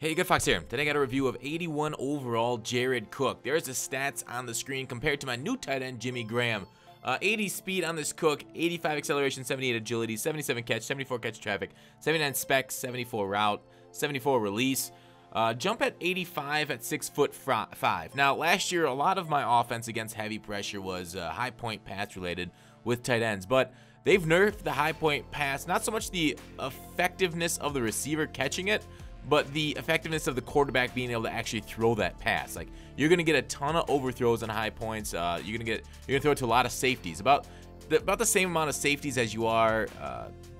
Hey, Good Fox here. Today I got a review of 81 overall Jared Cook. There's the stats on the screen compared to my new tight end, Jimmy Graham. 80 speed on this Cook, 85 acceleration, 78 agility, 77 catch, 74 catch traffic, 79 spec, 74 route, 74 release. Jump at 85 at 6'5". Now, last year, a lot of my offense against heavy pressure was high point pass related with tight ends, but they've nerfed the high point pass, not so much the effectiveness of the receiver catching it, but the effectiveness of the quarterback being able to actually throw that pass. Like, you're gonna get a ton of overthrows on high points. You're gonna throw it to a lot of safeties, about the same amount of safeties as you are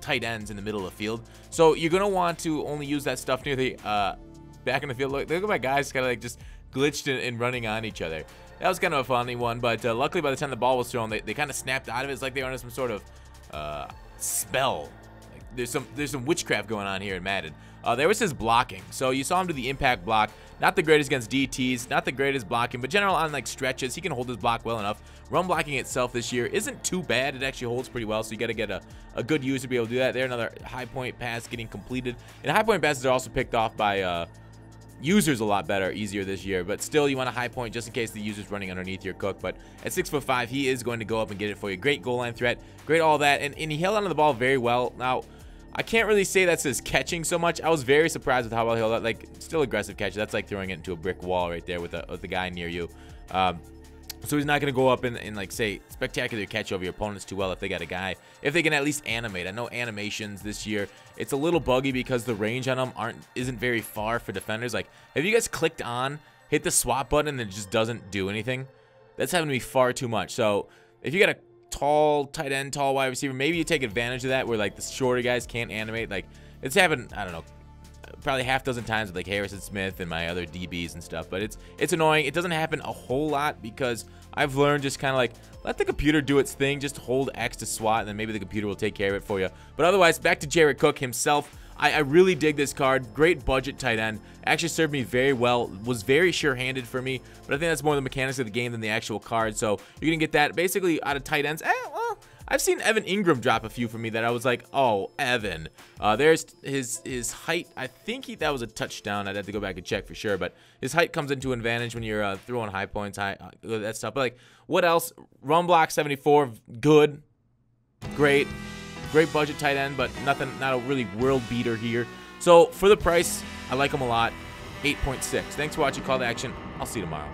tight ends in the middle of the field. So you're gonna want to only use that stuff near the back in the field. Look at my guys kind of like just glitched and running on each other. That was kind of a funny one, but luckily by the time the ball was thrown, they kind of snapped out of it. It's like they were under some sort of spell. Like, there's some witchcraft going on here in Madden. There was his blocking. So you saw him do the impact block. Not the greatest against DTs, not the greatest blocking, but general on like stretches, he can hold his block well enough. Run blocking itself this year isn't too bad. It actually holds pretty well, so you got to get a good user to be able to do that. There, another high point pass getting completed. And high point passes are also picked off by users a lot better, easier this year, but still you want a high point just in case the user's running underneath your Cook. But at 6'5", he is going to go up and get it for you. Great goal line threat, great all that, and he held onto the ball very well. Now, I can't really say that's his catching so much. I was very surprised with how well he held up. Like, still aggressive catch. That's like throwing it into a brick wall right there with the guy near you. So he's not going to go up and like say spectacular catch over your opponents too well if they got a guy. If they can at least animate. I know animations this year, it's a little buggy because the range on them isn't very far for defenders. Like, have you guys clicked on, hit the swap button and it just doesn't do anything? That's having to be far too much. So if you got a tall tight end, tall wide receiver, maybe you take advantage of that where like the shorter guys can't animate. Like, it's happened, I don't know, probably half dozen times with like Harrison Smith and my other DBs and stuff, but it's annoying. It doesn't happen a whole lot because I've learned just kind of like let the computer do its thing. Just hold X to swat and then maybe the computer will take care of it for you. But otherwise, back to Jared Cook himself. I really dig this card. Great budget tight end. Actually served me very well. Was very sure-handed for me. But I think that's more the mechanics of the game than the actual card. So you're going to get that basically out of tight ends. Well, I've seen Evan Ingram drop a few for me that I was like, oh, Evan. There's his height. I think that was a touchdown. I'd have to go back and check for sure. But his height comes into advantage when you're throwing high points, that stuff. But like, what else? Run block 74, good, great. Great budget tight end, but not a really world beater here. So for the price, I like him a lot. 8.6. Thanks for watching Call to Action. I'll see you tomorrow.